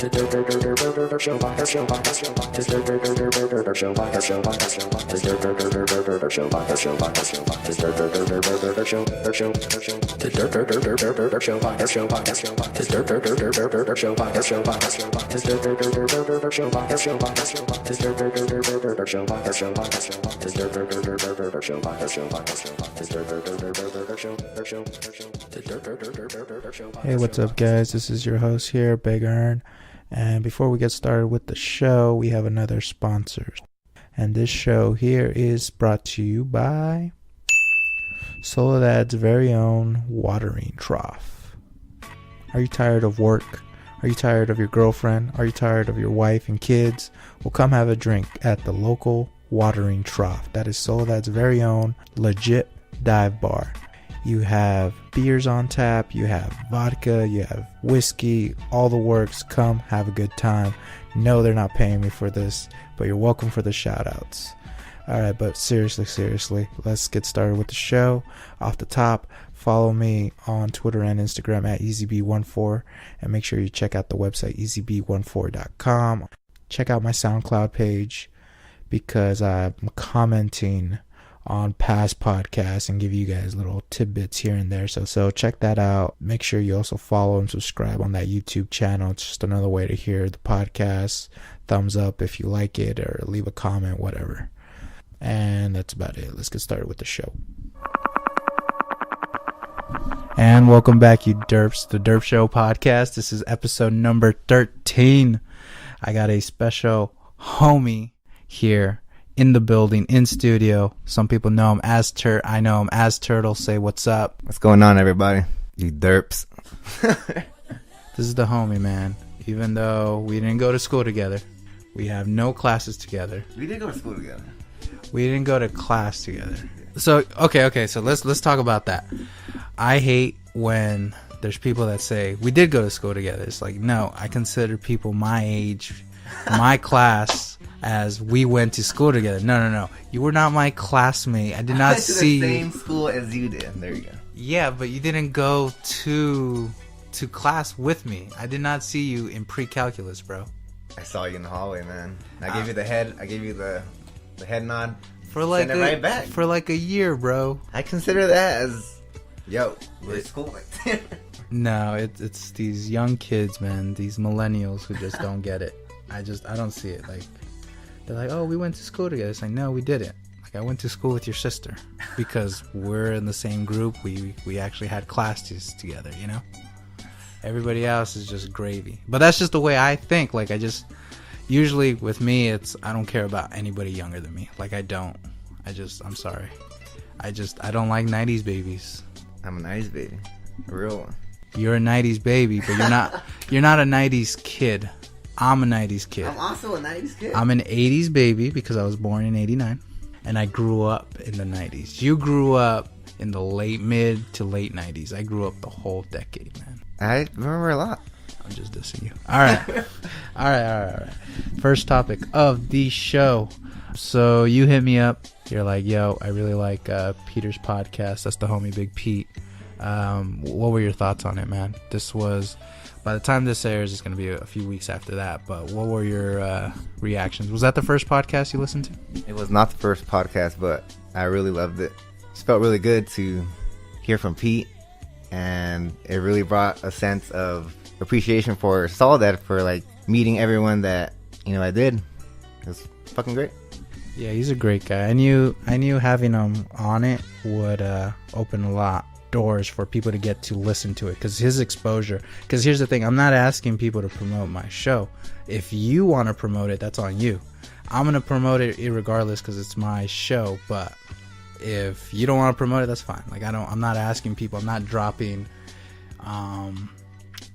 Hey, what's up, guys? This is your host here, Big Ern. And before we get started with the show, we have another sponsor. And this show here is brought to you by Soledad's very own watering trough. Are you tired of work? Are you tired of your girlfriend? Are you tired of your wife and kids? Well, come have a drink at the local watering trough. That is Soledad's very own legit dive bar. You have beers on tap, you have vodka, you have whiskey, all the works. Come have a good time. No, they're not paying me for this, but you're welcome for the shout outs. Alright, but seriously, let's get started with the show. Off the top, follow me on Twitter and Instagram at ezb14, and make sure you check out the website ezb14.com. Check out my SoundCloud page because I'm commenting on past podcasts and give you guys little tidbits here and there. So check that out. Make sure you also follow and subscribe on that YouTube channel. It's just another way to hear the podcast. Thumbs up if you like it, or leave a comment, whatever. And that's about it. Let's get started with the show. And welcome back, you Durps, the Durp Show podcast. This is episode number 13. I got a special homie here in the building, in studio. Some people know him as Turt. I know him as Turtle. Say what's up. What's going on, everybody? You derps. This is the homie, man. Even though we didn't go to school together, we have no classes together. We did go to school together. We didn't go to class together. So okay. So let's talk about that. I hate when there's people that say we did go to school together. It's like, no, I consider people my age, my class, as we went to school together. No. You were not my classmate. I did not see you. I went to the same school as you did. There you go. Yeah, but you didn't go to class with me. I did not see you in pre-calculus, bro. I saw you in the hallway, man. I gave you the head. I gave you the head nod. For like right back. For like a year, bro. I consider that as, yo, we're school. No, it's these young kids, man. These millennials who just don't get it. I don't see it. Like, they're like, oh, we went to school together. It's like, no, we didn't. Like, I went to school with your sister because we're in the same group. We actually had classes together, you know? Everybody else is just gravy. But that's just the way I think. Like, usually with me, I don't care about anybody younger than me. Like, I don't. I'm sorry. I don't like 90s babies. I'm a 90s baby. A real one. You're a 90s baby, but you're not a 90s kid. I'm a 90s kid. I'm also a 90s kid. I'm an 80s baby because I was born in 89. And I grew up in the 90s. You grew up in the mid to late 90s. I grew up the whole decade, man. I remember a lot. I'm just dissing you. All right. All right. First topic of the show. So you hit me up. You're like, yo, I really like Peter's podcast. That's the homie Big Pete. What were your thoughts on it, man? This was... By the time this airs, it's going to be a few weeks after that. But what were your reactions? Was that the first podcast you listened to? It was not the first podcast, but I really loved it. It felt really good to hear from Pete. And it really brought a sense of appreciation for Soledad for, like, meeting everyone that, I did. It was fucking great. Yeah, he's a great guy. I knew having him on it would open a lot doors for people to get to listen to it, because his exposure, because here's the thing, I'm not asking people to promote my show. If you want to promote it, that's on you. I'm going to promote it irregardless because it's my show, but if you don't want to promote it, that's fine. Like, I'm not asking people, I'm not dropping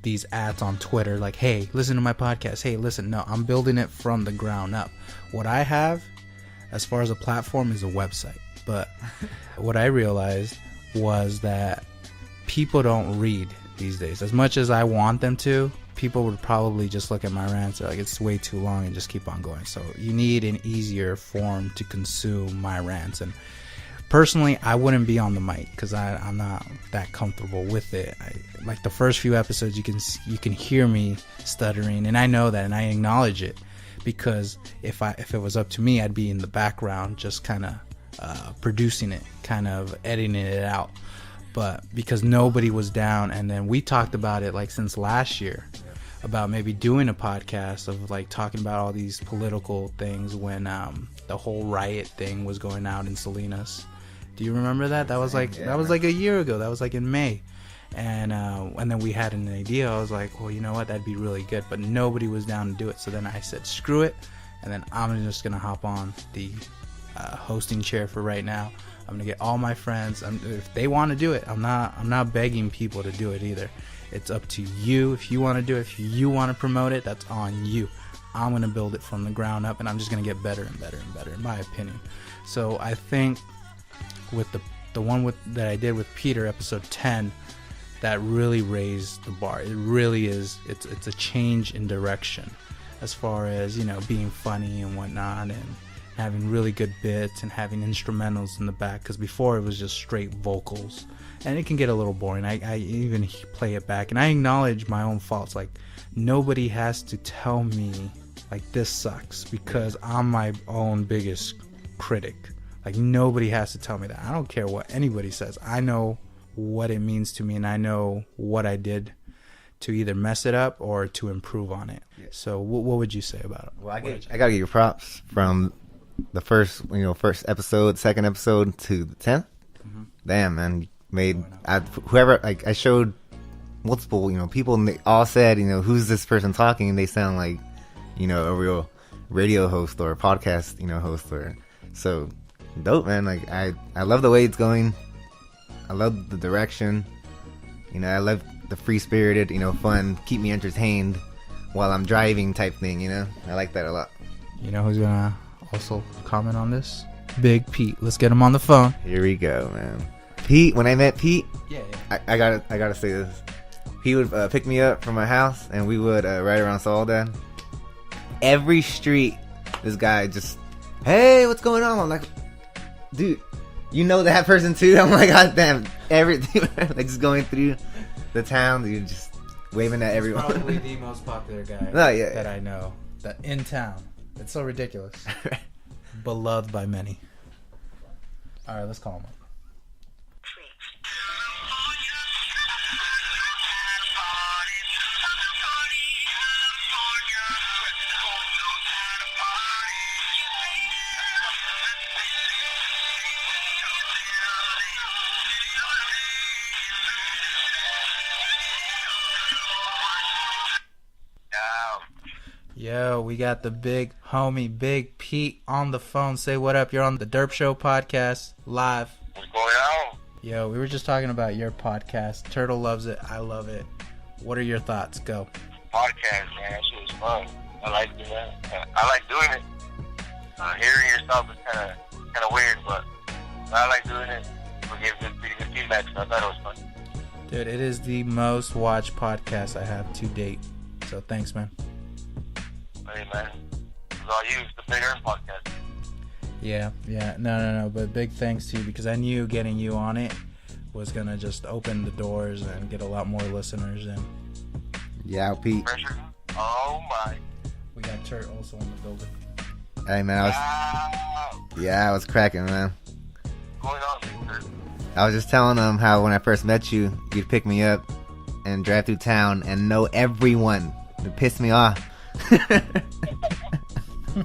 these ads on Twitter like, hey, listen to my podcast, hey, listen. No, I'm building it from the ground up. What I have as far as a platform is a website, but what I realized was that people don't read these days. As much as I want them to, people would probably just look at my rants like it's way too long and just keep on going. So you need an easier form to consume my rants. And personally, I wouldn't be on the mic because I'm not that comfortable with it. Like the first few episodes, you can hear me stuttering, and I know that, and I acknowledge it, because if it was up to me, I'd be in the background just kind of producing it, kind of editing it out. But because nobody was down, and then we talked about it like since last year, about maybe doing a podcast of like talking about all these political things when the whole riot thing was going out in Salinas. Do you remember that? That was like a year ago. That was like in May. And then we had an idea. I was like, well, you know what? That'd be really good. But nobody was down to do it. So then I said, screw it. And then I'm just going to hop on the hosting chair for right now. I'm going to get all my friends. If they want to do it, I'm not begging people to do it either. It's up to you. If you want to do it, if you want to promote it, that's on you. I'm going to build it from the ground up, and I'm just going to get better and better and better, in my opinion. So I think with the one that I did with Peter, episode 10, that really raised the bar. It really is. It's a change in direction as far as, you know, being funny and whatnot, and having really good bits and having instrumentals in the back, because before it was just straight vocals, and it can get a little boring. I even play it back, and I acknowledge my own faults. Like, nobody has to tell me like this sucks, because I'm my own biggest critic. Like, nobody has to tell me that. I don't care what anybody says. I know what it means to me, and I know what I did to either mess it up or to improve on it. Yeah. So what would you say about it? Well, I gotta give you props from the first episode, second episode to the 10th. Mm-hmm. Damn, man, I showed multiple, people, and they all said, who's this person talking, and they sound like, a real radio host or a podcast, host, or so dope, man. Like, I love the way it's going. I love the direction. I love the free-spirited, fun, keep me entertained while I'm driving type thing, I like that a lot. You know who's gonna also comment on this? Big Pete. Let's get him on the phone. Here we go, man. Pete, when I met Pete, yeah. I gotta say this. He would pick me up from my house, and we would ride around Soledad. Every street, this guy just, hey, what's going on? I'm like, dude, you know that person too? I'm like, God damn, everything, like, just going through the town, dude, just waving at everyone. Probably the most popular guy that I know that in town. It's so ridiculous. Beloved by many. All right, let's call him up. Yo, we got the big homie, Big Pete, on the phone. Say what up. You're on the Durp Show podcast, live. What's going on? Yo, we were just talking about your podcast. Turtle loves it. I love it. What are your thoughts? Go. Podcast, man. That shit is fun. I like doing that. I like doing it. Hearing yourself is kind of weird, but I like doing it. We gave pretty good feedback, so I thought it was fun. Dude, it is the most watched podcast I have to date. So thanks, man. Hey, man. It was all you. It's the Big Ern podcast. Yeah. No. But big thanks to you, because I knew getting you on it was going to just open the doors and get a lot more listeners in. Yeah, Pete. Pressure? Oh, my. We got Turt also in the building. Hey, man. I was cracking, man. What's going on, Turt? I was just telling them how when I first met you, you'd pick me up and drive through town and know everyone. It pissed me off. Yeah, we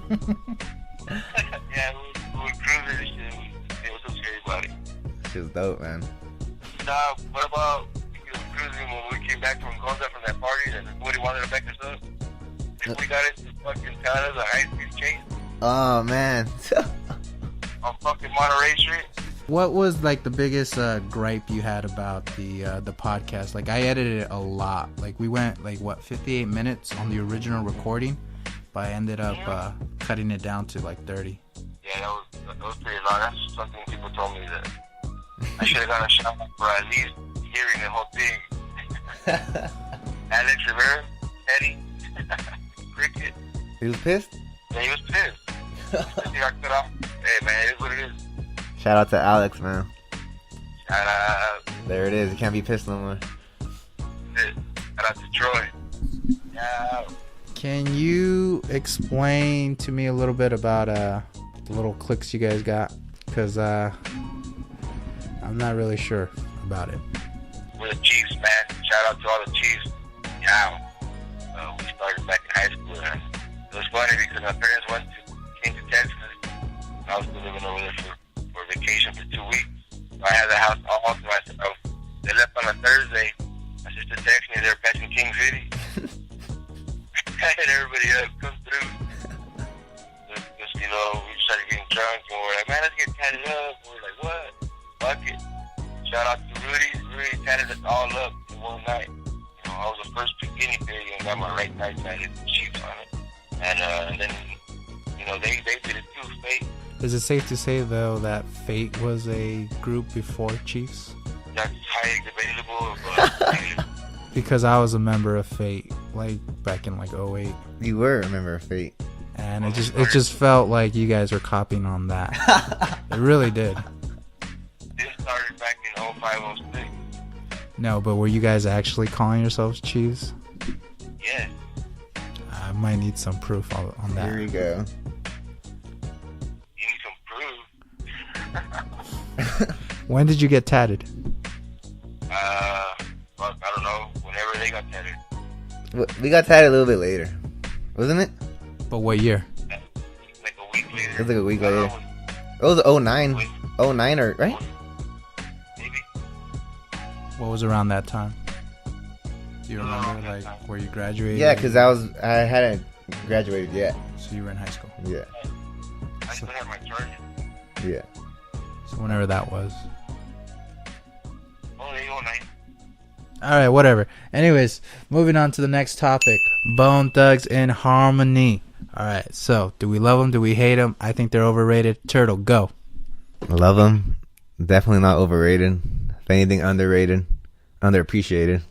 were cruising and shit. It was so scary about it. Shit was dope, man. Nah, what about cruising when we came back from Gonza from that party and everybody wanted to back us up? If we got into fucking Canada, a high-speed chase. Oh, man. On fucking Monterey Street. What was like the biggest gripe you had about the podcast? Like, I edited it a lot. Like, we went like 58 minutes on the original recording, but I ended up cutting it down to like 30. Yeah, that was pretty long. That's something people told me that I should have got a shot for at least hearing the whole thing. Alex Rivera, Eddie, Cricket. He was pissed? Yeah, he was pissed. I got cut off. Hey, man, it is what it is. Shout out to Alex, man. Shout out. There it is. You can't be pissed no more. Shout out to Troy. Yeah. Can you explain to me a little bit about the little clicks you guys got? Because I'm not really sure about it. We're the Chiefs, man. Shout out to all the Chiefs. Yeah. We started back in high school, and it was funny because my parents came to Texas. I was still living over there for vacation for 2 weeks. So I had the house all to myself. They left on a Thursday. My sister texted me they were catching King City. I hit everybody up, come through. Just, we started getting drunk, and we're like, man, let's get tatted up. And we're like, what? Fuck it. Shout out to Rudy. Rudy tatted us all up in one night. I was the first guinea pig and got my right side tatted Chiefs on it. And then, they did it too, Fate. Is it safe to say, though, that Fate was a group before Chiefs? That's highly debatable, but... Because I was a member of Fate, back in 08. You were a member of Fate. And it just felt like you guys were copying on that. It really did. This started back in 05, 06. No, but were you guys actually calling yourselves Chiefs? Yeah. I might need some proof on that. Here we go. You need some proof. When did you get tatted? I don't know. Whenever they got tatted. We got tatted a little bit later, wasn't it? But what year? Like a week later. It was like a week later. It was 09. 09 or right? Maybe. What was around that time? Do you remember where you graduated? Yeah, because I hadn't graduated yet. So you were in high school. Yeah. I still have my charger. Yeah. So whenever that was. Oh, 09. Alright, whatever. Anyways, moving on to the next topic. Bone Thugs in Harmony. Alright, so do we love them? Do we hate them? I think they're overrated. Turtle, go. Love them. Definitely not overrated. If anything, underrated. Underappreciated.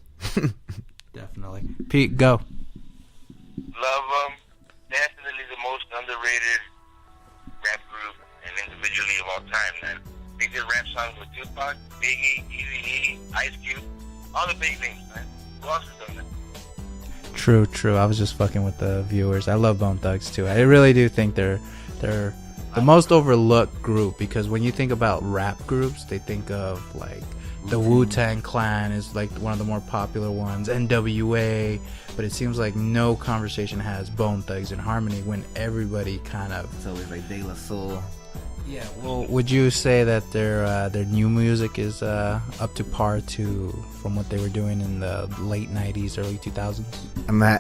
Definitely. Pete, go. Love them. Definitely the most underrated rap group and individually of all time, man. They did rap songs with Tupac, Biggie, Eazy-E, Ice Cube, all the big names, man. Who else has done that? True. I was just fucking with the viewers. I love Bone Thugs too. I really do think they're the most overlooked group, because when you think about rap groups, they think of the Wu-Tang Clan is one of the more popular ones, NWA, but it seems like no conversation has Bone Thugs in Harmony when everybody kind of... It's always De La Soul. Yeah, well, would you say that their new music is up to par from what they were doing in the late 90s, early 2000s?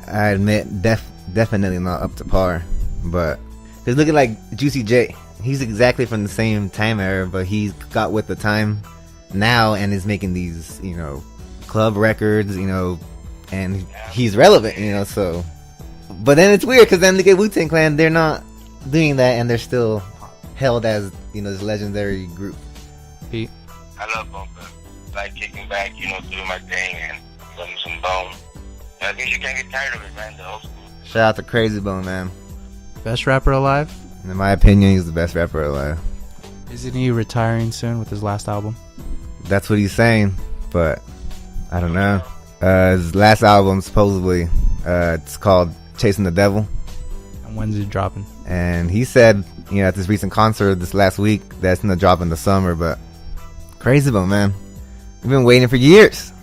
I admit, definitely not up to par, but... Because look at Juicy J. He's exactly from the same time era, but he's got with the time now and is making these, club records, and he's relevant, so. But then it's weird because then look at Wu-Tang Clan, they're not doing that and they're still held as, this legendary group. Pete? I love Bone Thugs. Kicking back, doing my thing and letting some bone. I think you can't get tired of it, man, the old school. Shout out to Krayzie Bone, man. Best rapper alive? In my opinion, he's the best rapper alive. Isn't he retiring soon with his last album? That's what he's saying, but I don't know. His last album, supposedly, it's called Chasing the Devil. And when's it dropping? And he said, at this recent concert this last week, that's going to drop in the summer, but Krayzie Bone, man. We've been waiting for years.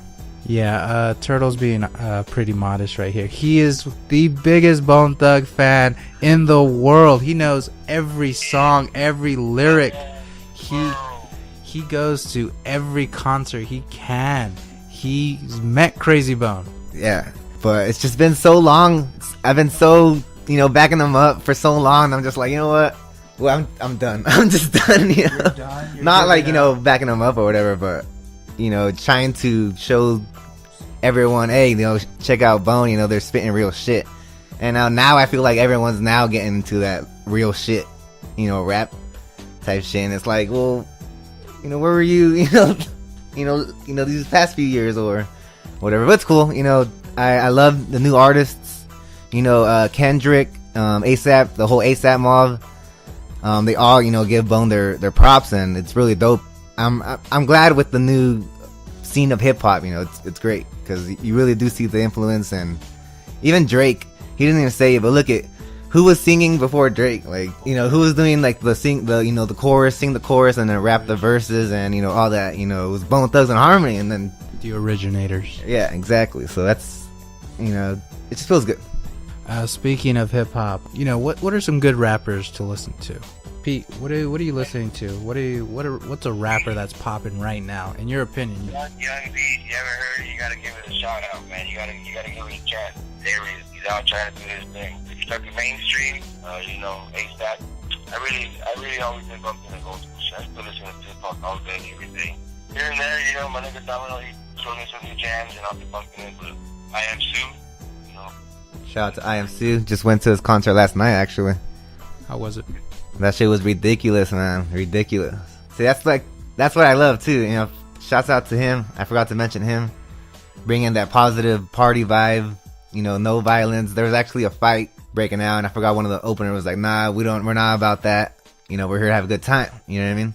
Yeah, Turtle's being pretty modest right here. He is the biggest Bone Thug fan in the world. He knows every song, every lyric. He goes to every concert he can. He's met Krayzie Bone. Yeah, but it's just been so long. I've been so, backing him up for so long. I'm just like, you know what? Well, I'm done. I'm just done. You're done? You're not backing him up or whatever, but trying to show everyone, hey, check out Bone, they're spitting real shit. And now I feel like everyone's now getting into that real shit, rap type shit. And it's like, well, where were you, these past few years or whatever. But it's cool, I love the new artists, Kendrick, ASAP, the whole ASAP mob. They all, give Bone their props, and it's really dope. I'm glad with the new scene of hip hop. It's great because you really do see the influence, and Even Drake, he didn't even say it, but look at who was singing before Drake. Like, you know, who was doing like the chorus, sing the chorus, and then rap the verses, and you know all that. You know, it was Bone Thugs and Harmony, and then The originators. yeah, exactly. So that's, you know, it just feels good. Speaking of hip hop, you know, what are some good rappers to listen to? Pete, what are you listening to? What's a rapper that's popping right now, in your opinion? Young B, you haven't heard it, you gotta give it a shout out, man. You gotta give it a chance. He's out trying to do his thing. If you're talking mainstream, you know, ASAP. I really always been bumping the old school shit. I still listen to Tupac all day, every day. Here and there, you know, my nigga Domino, he showed me some new jams, and I'll be bumping it. But I Am Sue, you know. Shout out to I Am Sue. Just went to his concert last night, actually. How was it? That shit was ridiculous, man. Ridiculous. See, that's what I love too. You know, shouts out to him. I forgot to mention him. Bringing that positive party vibe. You know, no violence. There was actually a fight breaking out, and I forgot one of the openers was like, "Nah, we're not about that. You know, we're here to have a good time." You know what I mean?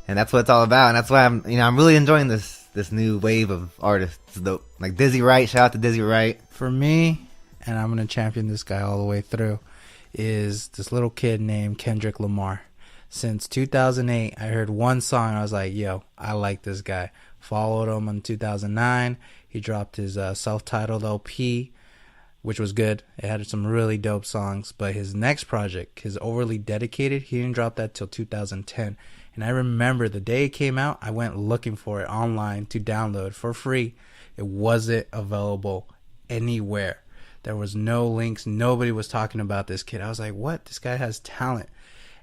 And that's what it's all about. And that's why I'm really enjoying this new wave of artists. It's dope. Like Dizzy Wright. Shout out to Dizzy Wright. For me, and I'm gonna champion this guy all the way through, is this little kid named Kendrick Lamar. Since 2008, I heard one song and I was like, yo, I like this guy. Followed him in 2009. He dropped his self-titled LP, which was good. It had some really dope songs. But his next project, his Overly Dedicated, he didn't drop that till 2010. And I remember the day it came out, I went looking for it online to download for free. It wasn't available anywhere. There was no links. Nobody was talking about this kid. I was like, what? This guy has talent.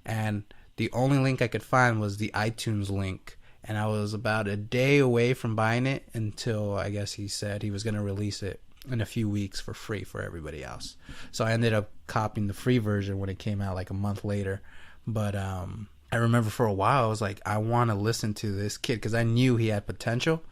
And the only link I could find was the iTunes link. And I was about a day away from buying it until I guess he said he was going to release it in a few weeks for free for everybody else. So I ended up copying the free version when it came out like a month later. But I remember for a while I was like, I want to listen to this kid because I knew he had potential.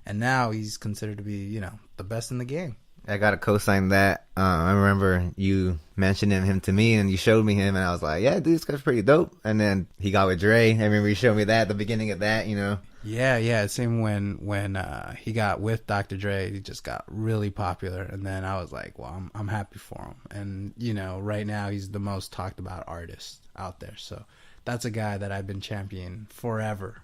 And now he's considered to be, you know, the best in the game. I gotta co-sign that. I remember you mentioning him to me, and you showed me him, and I was like, "Yeah, dude, this guy's pretty dope." And then he got with Dre. I remember you showed me that at the beginning of that, you know. Yeah. Same when he got with Dr. Dre, he just got really popular, and then I was like, "Well, I'm happy for him." And you know, right now he's the most talked about artist out there. So that's a guy that I've been championing forever.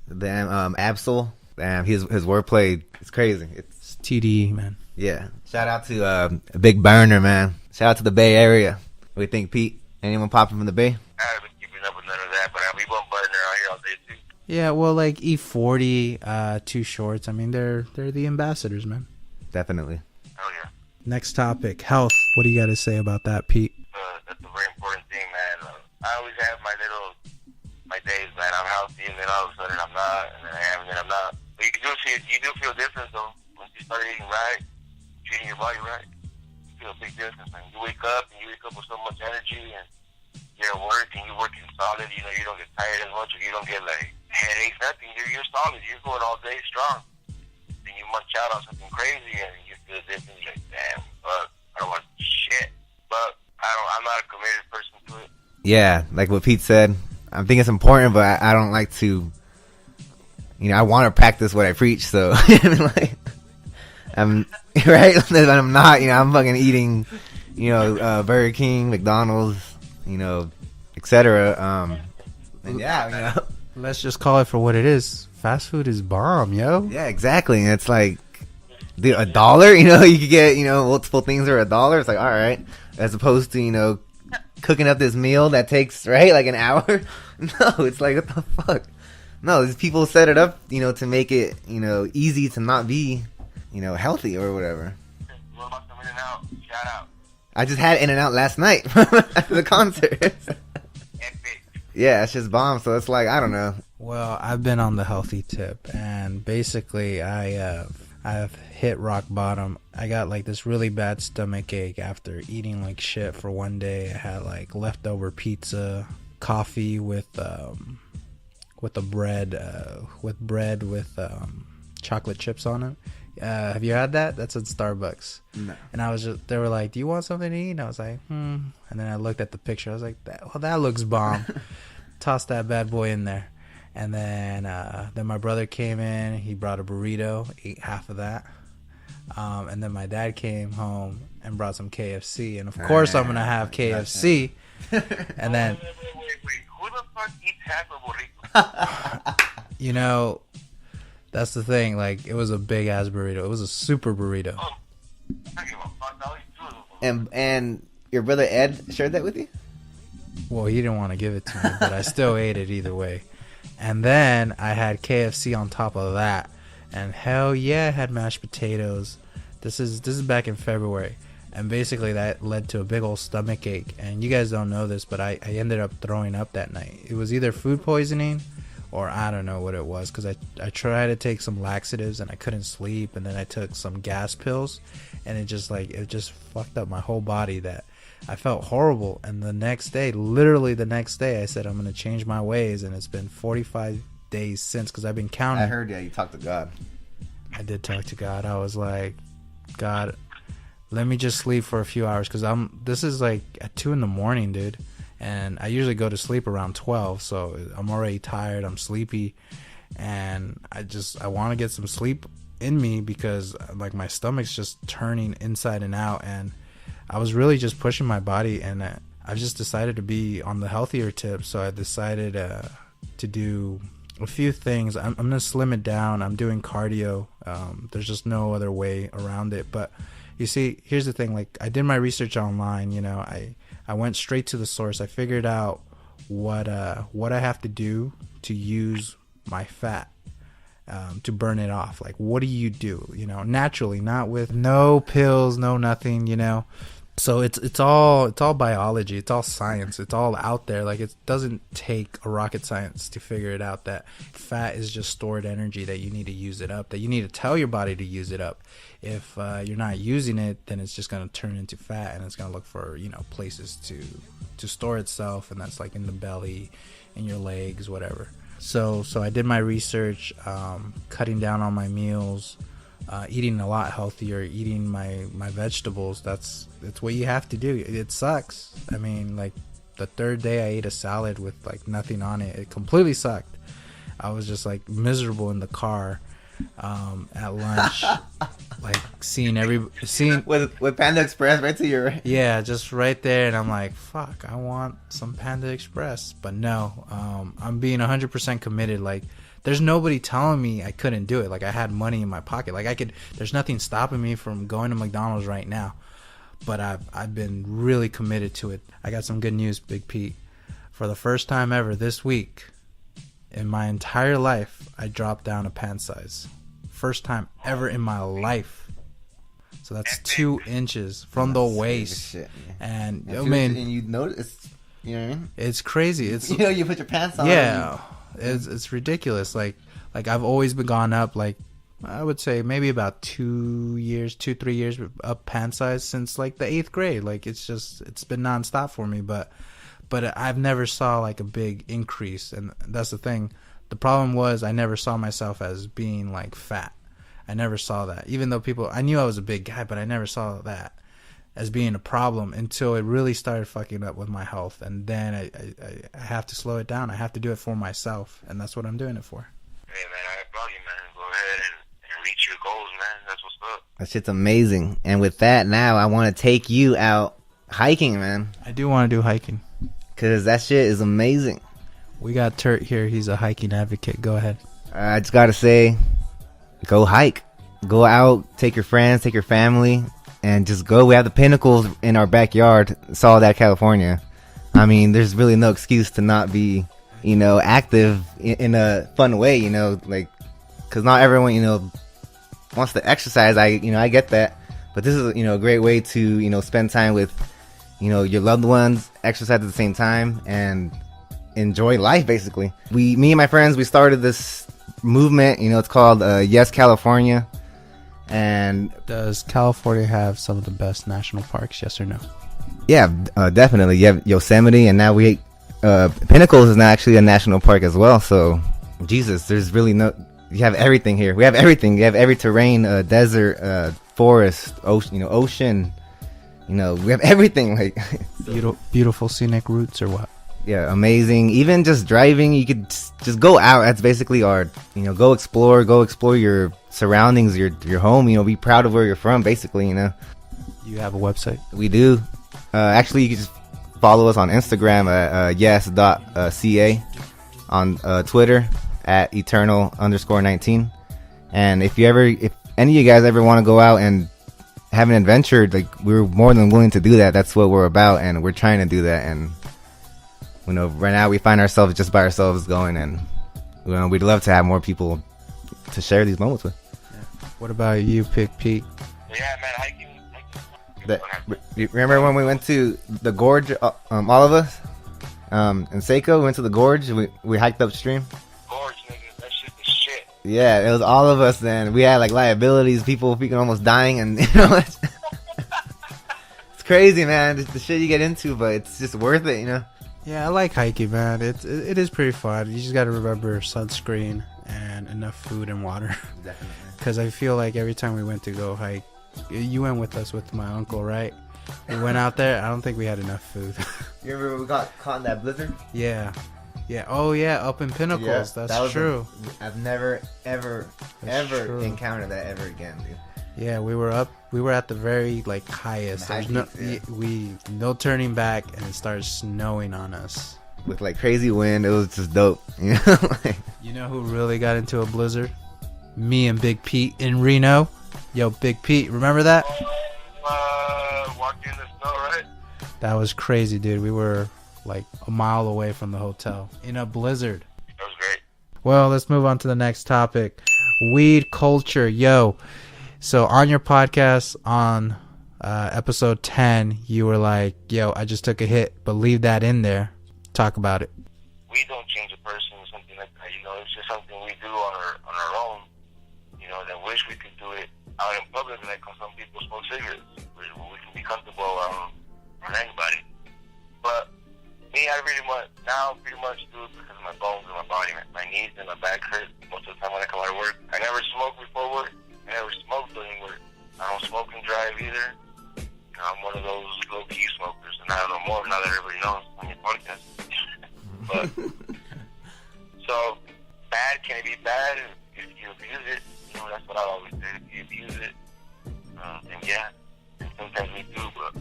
Damn, Absol. Damn, his wordplay is crazy. It's TDE, man. Yeah. Shout out to Big Burner, man. Shout out to the Bay Area. What do you think, Pete? Anyone popping from the Bay? I haven't been keeping up with none of that, but I'll be bumping out here all day too. Yeah, well, like E40, Too Shorts. I mean, they're the ambassadors, man. Definitely. Oh yeah. Next topic, health. What do you got to say about that, Pete? That's a very important thing, man. I always have my days, man. I'm healthy, and then all of a sudden I'm not, and then I am, and then I'm not. But you do feel different though once you start eating right. Treating your body right, you feel a big difference, man. You wake up with so much energy, and you're at work and you're working solid. You know, you don't get tired as much, or you don't get like headaches, nothing. You're solid. You're going all day strong. Then you munch out on something crazy, and you feel different. You're like, damn, I don't want shit. But I'm not a committed person to it. Yeah, like what Pete said. I think it's important, but I don't like to. You know, I want to practice what I preach, so like. I'm right, but I'm not. You know, I'm fucking eating, you know, Burger King, McDonald's, you know, etc. And yeah, you know, Let's just call it for what it is. Fast food is bomb, yo. yeah, exactly. And it's like, dude, $1. You know, you could get, you know, multiple things for $1. It's like, all right, as opposed to, you know, cooking up this meal that takes like an hour. No, it's like, what the fuck? No, these people set it up, you know, to make it, you know, easy to not be, you know, healthy or whatever. What about some In-N-Out? Shout out. I just had In-N-Out last night after the concert. Epic. Yeah, it's just bomb. So it's like, I don't know. Well, I've been on the healthy tip, and basically I've hit rock bottom. I got like this really bad stomach ache after eating like shit for one day. I had like leftover pizza, coffee with a bread with chocolate chips on it. Have you had that? That's at Starbucks. No. And they were like, do you want something to eat? And I was like, And then I looked at the picture. I was like, that looks bomb. Tossed that bad boy in there. And then my brother came in. He brought a burrito, ate half of that. And then my dad came home and brought some KFC. And of course, I'm gonna have KFC. And then, wait. Who the fuck eats half a burrito? you know, that's the thing. Like, it was a big ass burrito. It was a super burrito. Oh, I give a fuck. I'll eat 2 of them. And your brother Ed shared that with you? Well, he didn't want to give it to me, but I still ate it either way. And then I had KFC on top of that, and hell yeah, I had mashed potatoes. This is back in February, and basically that led to a big old stomach ache. And you guys don't know this, but I ended up throwing up that night. It was either food poisoning, or I don't know what it was, because I tried to take some laxatives and I couldn't sleep, and then I took some gas pills, and it just fucked up my whole body. That I felt horrible. And the next day, literally the next day, I said I'm going to change my ways, and it's been 45 days since, because I've been counting. I heard, you talked to God. I did talk to God. I was like, God, let me just sleep for a few hours, because this is like at 2 a.m, dude, and I usually go to sleep around 12, so I'm already tired, I'm sleepy, and I want to get some sleep in me, because like my stomach's just turning inside and out, and I was really just pushing my body, and I've just decided to be on the healthier tip. So I decided to do a few things. I'm going to slim it down. I'm doing cardio. There's just no other way around it. But you see, here's the thing. Like, I did my research online. You know, I went straight to the source. I figured out what I have to do to use my fat. To burn it off. Like, what do you do, you know, naturally, not with no pills, no nothing, you know. So it's all biology, it's all science, it's all out there. Like, it doesn't take a rocket science to figure it out that fat is just stored energy, that you need to use it up, that you need to tell your body to use it up. If you're not using it, then it's just going to turn into fat, and it's going to look for, you know, places to store itself, and that's like in the belly, in your legs, whatever. So I did my research, cutting down on my meals, eating a lot healthier, eating my vegetables. That's what you have to do. It sucks. I mean, like, the third day I ate a salad with like nothing on it. It completely sucked. I was just like miserable in the car at lunch, like seeing with Panda Express right to your just right there, and I'm like, fuck, I want some Panda Express. But no, I'm being 100% committed. Like, there's nobody telling me I couldn't do it. Like, I had money in my pocket. Like, there's nothing stopping me from going to McDonald's right now. But I've been really committed to it. I got some good news, Big Pete. For the first time ever this week, in my entire life, I dropped down a pant size. First time ever in my life. So that's 2 inches from the waist. Shit, and I mean, mean, and you notice, you know what I mean? It's crazy. It's, you know, you put your pants on. Yeah, it's ridiculous. Like I've always been gone up, like, I would say maybe about 2 years, 3 years up pant size since like the 8th grade. Like, it's been nonstop for me, but I've never saw like a big increase, and that's the thing. The problem was I never saw myself as being like fat. I never saw that. Even though I knew I was a big guy, but I never saw that as being a problem until it really started fucking up with my health. And then I have to slow it down. I have to do it for myself, and that's what I'm doing it for. Hey, man, I applaud you, man. Go ahead and reach your goals, man. That's what's up. That shit's amazing. And with that, now I want to take you out hiking, man. I do want to do hiking. Because that shit is amazing. We got Turt here. He's a hiking advocate. Go ahead. I just got to say, go hike. Go out, take your friends, take your family, and just go. We have the pinnacles in our backyard, Soledad, California. I mean, there's really no excuse to not be, you know, active in a fun way, you know, like, because not everyone, you know, wants to exercise. I get that. But this is, you know, a great way to, you know, spend time with, you know, your loved ones, exercise at the same time, and enjoy life, basically. Me and my friends, we started this movement, you know, it's called Yes California. And does California have some of the best national parks, yes or no? Yeah, definitely. You have Yosemite, and now Pinnacles is now actually a national park as well. So, Jesus, there's really you have everything here. We have everything. You have every terrain, desert, forest, ocean. You know, we have everything. Like beautiful scenic routes or what? Yeah, amazing. Even just driving, you could just go out. That's basically our, you know, go explore your surroundings, your home. You know, be proud of where you're from, basically. You know. You have a website? We do. Actually, you can just follow us on Instagram at yes.ca, on Twitter at eternal_19. And if any of you guys ever want to go out and have an adventure, like, we're more than willing to do that. That's what we're about, and we're trying to do that. And right now we find ourselves just by ourselves going, and we'd love to have more people to share these moments with. Yeah. What about you, Big Pete? Yeah, man, hiking. Remember when we went to the gorge, all of us, in Seiko, we went to the gorge, we hiked upstream? Gorge, nigga, that shit is shit. Yeah, it was all of us then. We had like liabilities, people freaking almost dying, and it's crazy, man, the shit you get into, but it's just worth it, Yeah, I like hiking, man. It is pretty fun. You just got to remember sunscreen and enough food and water. Definitely. Because I feel like every time we went to go hike, you went with us with my uncle, right? We went out there. I don't think we had enough food. You remember we got caught in that blizzard? Yeah. Oh, yeah, up in Pinnacles. Yeah, That's true. I've never, ever encountered that ever again, dude. Yeah, we were at the very, like, highest. The high There's peaks, no turning back, and it started snowing on us. With, like, crazy wind. It was just dope. You know who really got into a blizzard? Me and Big Pete in Reno. Yo, Big Pete, remember that? Walking in the snow, right? That was crazy, dude. We were like a mile away from the hotel in a blizzard. That was great. Well, let's move on to the next topic. Weed culture. Yo, so on your podcast on episode 10, you were like, yo, I just took a hit, but leave that in there. Talk about it. We don't change a person or something like that, it's just something we do on our own, that wish we could do it out in public, like some people smoke cigarettes. We can be comfortable around anybody. But me, I pretty much do it because of my bones and my body. My knees and my back hurt most of the time when I come out of work. I never smoked before work. I never smoked during work. I don't smoke and drive either. I'm one of those low-key smokers, and I don't know more now that everybody knows on your podcast. But, so, bad, can it be bad if you abuse it? That's what I always say. If you abuse it, then yeah. And sometimes we do, but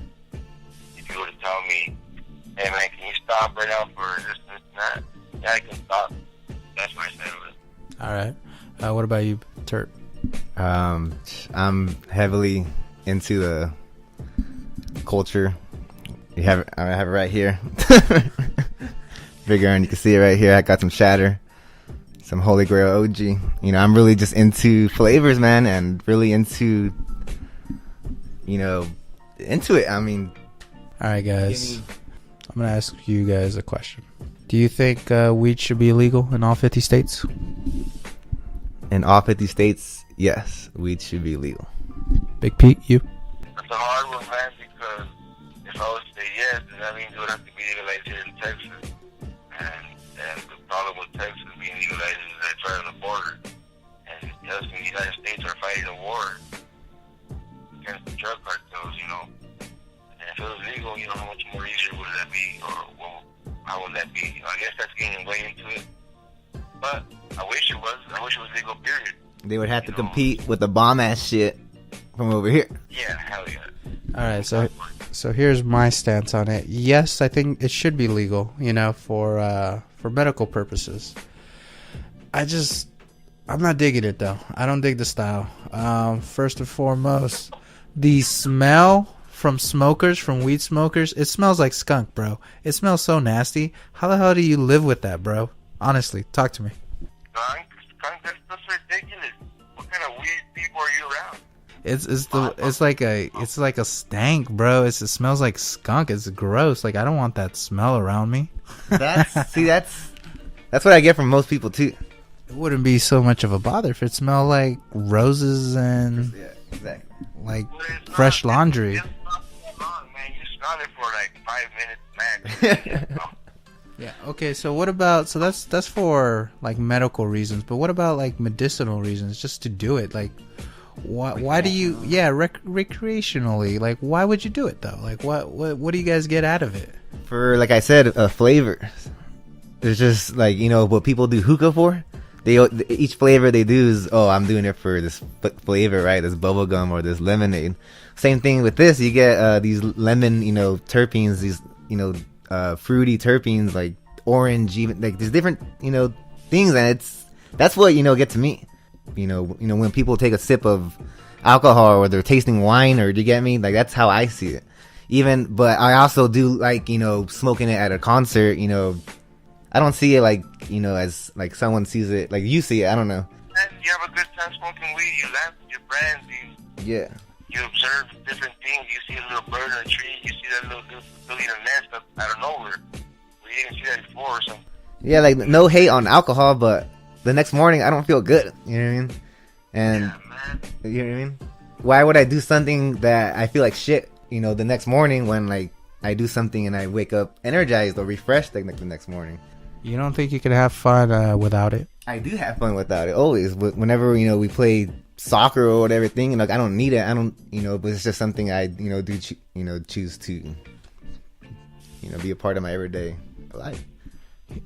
if you were to tell me, hey man, can you stop right now for this and that? Yeah, I can stop. That's my side of it. All right. What about you, Turp? I'm heavily into the culture. I have it right here. Big Ern, you can see it right here. I got some shatter, some Holy Grail OG. I'm really just into flavors, man, and really into it. I mean, all right, guys. I'm gonna ask you guys a question. Do you think weed should be illegal in all 50 states? In all 50 states, yes, weed should be legal. Big Pete, you? That's a hard one, man, because if I was to say yes, then that means it would have to be legalized here in Texas. And the problem with Texas being legalized is that it's right on the border. And us in the United States are fighting a war against the drug cartels, And if it was legal, how much more easier would that be? Or how would that be? I guess that's getting way into it. But I wish it was. I wish it was legal, period. They would have to compete with the bomb-ass shit from over here. Yeah, hell yeah. All right, so here's my stance on it. Yes, I think it should be legal, for medical purposes. I'm not digging it though. I don't dig the style. First and foremost, the smell from weed smokers, it smells like skunk, bro. It smells so nasty. How the hell do you live with that, bro? Honestly, talk to me. Skunk, that's ridiculous. What kind of weird people are you around? It's like a stank, bro. It smells like skunk. It's gross. Like, I don't want that smell around me. That's what I get from most people too. It wouldn't be so much of a bother if it smelled like roses and like fresh laundry. It's not so long, man. You smell it for like 5 minutes, man. Yeah. Okay. So what about? So that's for like medical reasons. But what about like medicinal reasons? Just to do it, like. Why do you recreationally, like, why would you do it though? Like, what do you guys get out of it? For, like I said, flavors. There's just like, what people do hookah for, each flavor they do is, oh, I'm doing it for this flavor, right? This bubble gum or this lemonade. Same thing with this. You get these lemon, terpenes, these, fruity terpenes, like orange, even like there's different, things, and that's what gets me. When people take a sip of alcohol or they're tasting wine, or do you get me? Like that's how I see it. But I also do like smoking it at a concert. I don't see it like as like someone sees it like you see it. I don't know. You have a good time smoking weed. You laugh with your friends. You observe different things. You see a little bird in a tree. You see that little dude building a nest out of nowhere. We didn't see that before or something. Yeah, like no hate on alcohol, but the next morning I don't feel good. You know what I mean? And yeah, man. You know what I mean? Why would I do something that I feel like shit? The next morning when like I do something and I wake up energized or refreshed like the next morning. You don't think you could have fun without it? I do have fun without it always. Whenever we play soccer or whatever thing, like I don't need it. I don't, but it's just something I do choose to be a part of my everyday life.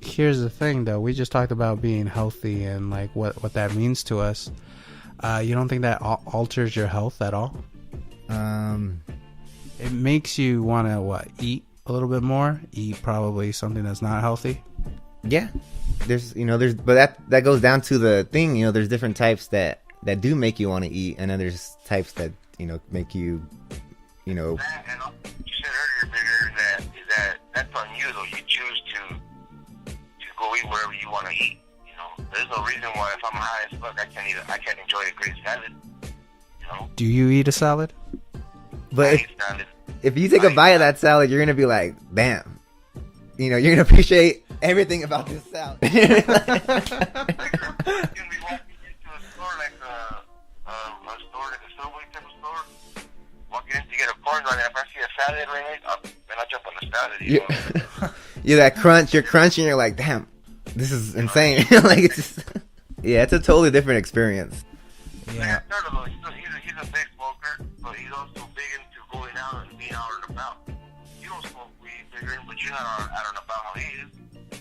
Here's the thing, though. We just talked about being healthy and like what that means to us. You don't think that alters your health at all? It makes you want to eat a little bit more, eat probably something that's not healthy. Yeah, but that goes down to the thing. There's different types that do make you want to eat, and then there's types that make you, And you said earlier, Bigger, that that's on you though. You choose to go eat wherever you want to eat. There's no reason why if I'm high as fuck I can't enjoy a great salad. Do you eat a salad? But if you take a bite of that salad, you're gonna be like, damn. You're gonna appreciate everything about this salad. Can we walk into a store like a store like a Subway type of store? Walking in to get a corn dog, and if I see a salad right now, I'll jump on the salad. Yeah, that crunch. You're crunching. You're like, damn, this is insane. Like it's just, it's a totally different experience. Yeah. He's a big smoker, but he's also big into going out and being out and about. You don't smoke weed, Bigger, but you're not out and about how he is.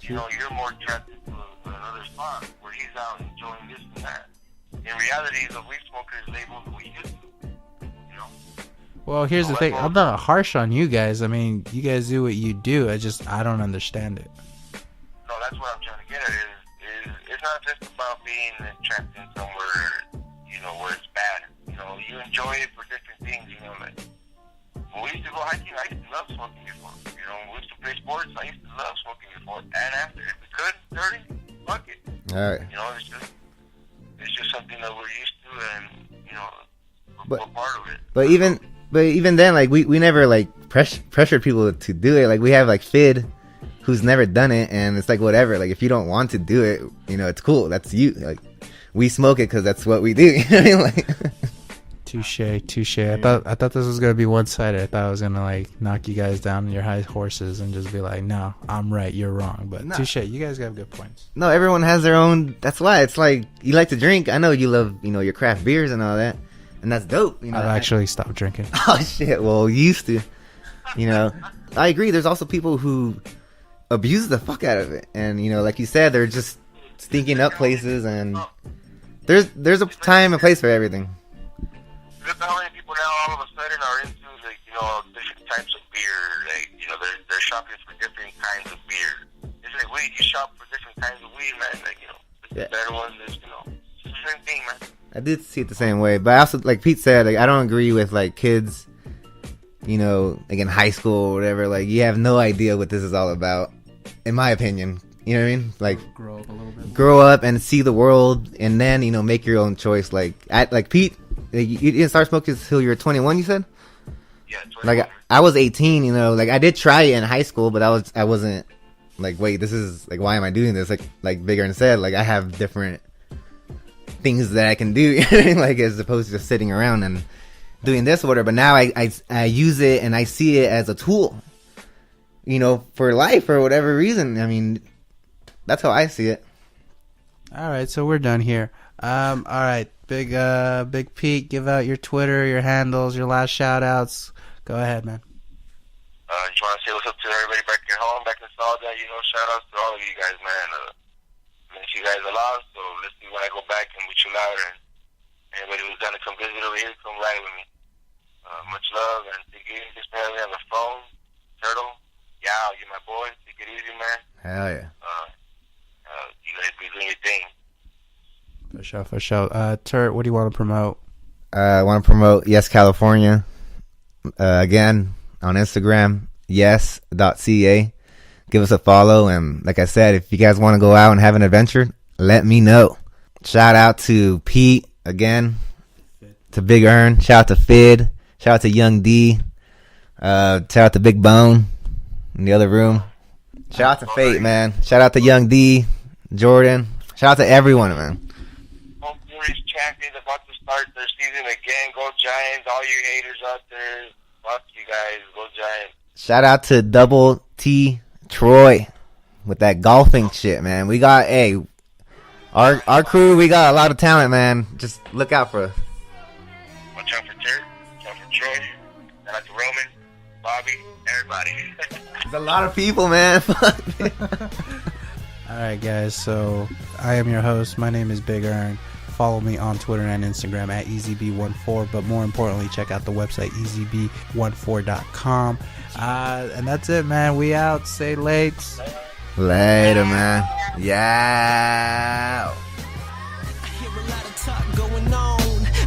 You're more attracted to another spot where he's out enjoying this and that. In reality, the weed smoker is labeled the weed used to. Well, here's the thing. I'm not harsh on you guys. I mean, you guys do what you do. I don't understand it. No, that's what I'm trying to get at. Is it's not just about being attracted somewhere, where it's bad. You enjoy it for different things. Like when we used to go hiking, I used to love smoking before. When we used to play sports, I used to love smoking before and after. If we could, 30, fuck it. All right. It's just something that we're used to, and we're part of it. But even then, like we never like pressured people to do it. Like we have like Fid, who's never done it, and it's like whatever. Like if you don't want to do it, it's cool. That's you. Like we smoke it because that's what we do. You know what I mean? Like. Touche. I thought this was gonna be one-sided. I thought I was gonna like knock you guys down on your high horses and just be like, no, I'm right, you're wrong. But touche, you guys got good points. No, everyone has their own. That's why it's like you like to drink. I know you love your craft beers and all that, and that's dope. I've actually stopped drinking. Oh shit! Well, you used to. I agree. There's also people who abuse the fuck out of it, and like you said, they're just stinking up places, and there's a time and place for everything. Look how many people now all of a sudden are into different types of beer. Like they're shopping for different kinds of beer. It's like weed. You shop for different kinds of weed, man. Like the better ones is it's the same thing, man. I did see it the same way, but I also, like Pete said, like I don't agree with like kids, like in high school or whatever. Like you have no idea what this is all about, in my opinion. You know what I mean? Like grow up a little bit. Grow up and see the world, and then make your own choice. Like Pete. You didn't start smoking until you were 21, you said? Yeah, 21. Like, I was 18, like, I did try it in high school, but I wasn't, like, wait, this is, like, why am I doing this? Like Big Ern said, like, I have different things that I can do, like, as opposed to just sitting around and doing this or whatever. But now I use it and I see it as a tool, for life for whatever reason. I mean, that's how I see it. All right, so we're done here. All right. Big Pete, give out your Twitter, your handles, your last shout-outs. Go ahead, man. Just want to say what's up to everybody back at home, back in Solid. Shout-outs to all of you guys, man. miss you guys a lot. So let's see when I go back and meet you louder. And anybody who's down to come visit over here, come ride with me. Much love, and take it easy. Just me on the phone. Turtle, Yow, you're my boy. Take it easy, man. Hell yeah. You guys be doing your thing. For sure. Turt, what do you want to promote? I want to promote Yes California. Again, on Instagram, yes.ca. Give us a follow. And like I said, if you guys want to go out and have an adventure, let me know. Shout out to Pete again, to Big Ern. Shout out to Fid. Shout out to Young D. Shout out to Big Bone in the other room. Shout out to Fate, man. Shout out to Young D, Jordan. Shout out to everyone, man. Home Series champions about to start their season again. Go Giants. All you haters out there, fuck you guys. Go Giants. Shout out to Double T Troy with that golfing shit, man. We got our crew. We got a lot of talent, man. Just look out for us. Watch out for Turt. Watch out for Troy. Shout out to Roman, Bobby, everybody. There's a lot of people, man. All right, guys. So I am your host. My name is Big Ern. Follow me on Twitter and Instagram at ezb14. But more importantly, check out the website ezb14.com. And that's it, man. We out. Say late. Later, man. Yeah.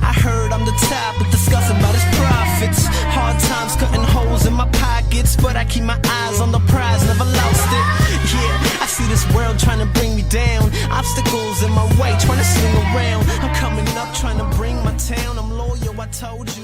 I heard I'm the top, but discussing about his profits. Hard times cutting holes in my pockets, but I keep my eyes on the prize, never lost it. Yeah, I see this world trying to bring me down. Obstacles in my way, trying to swing around. I'm coming up, trying to bring my town. I'm loyal, I told you.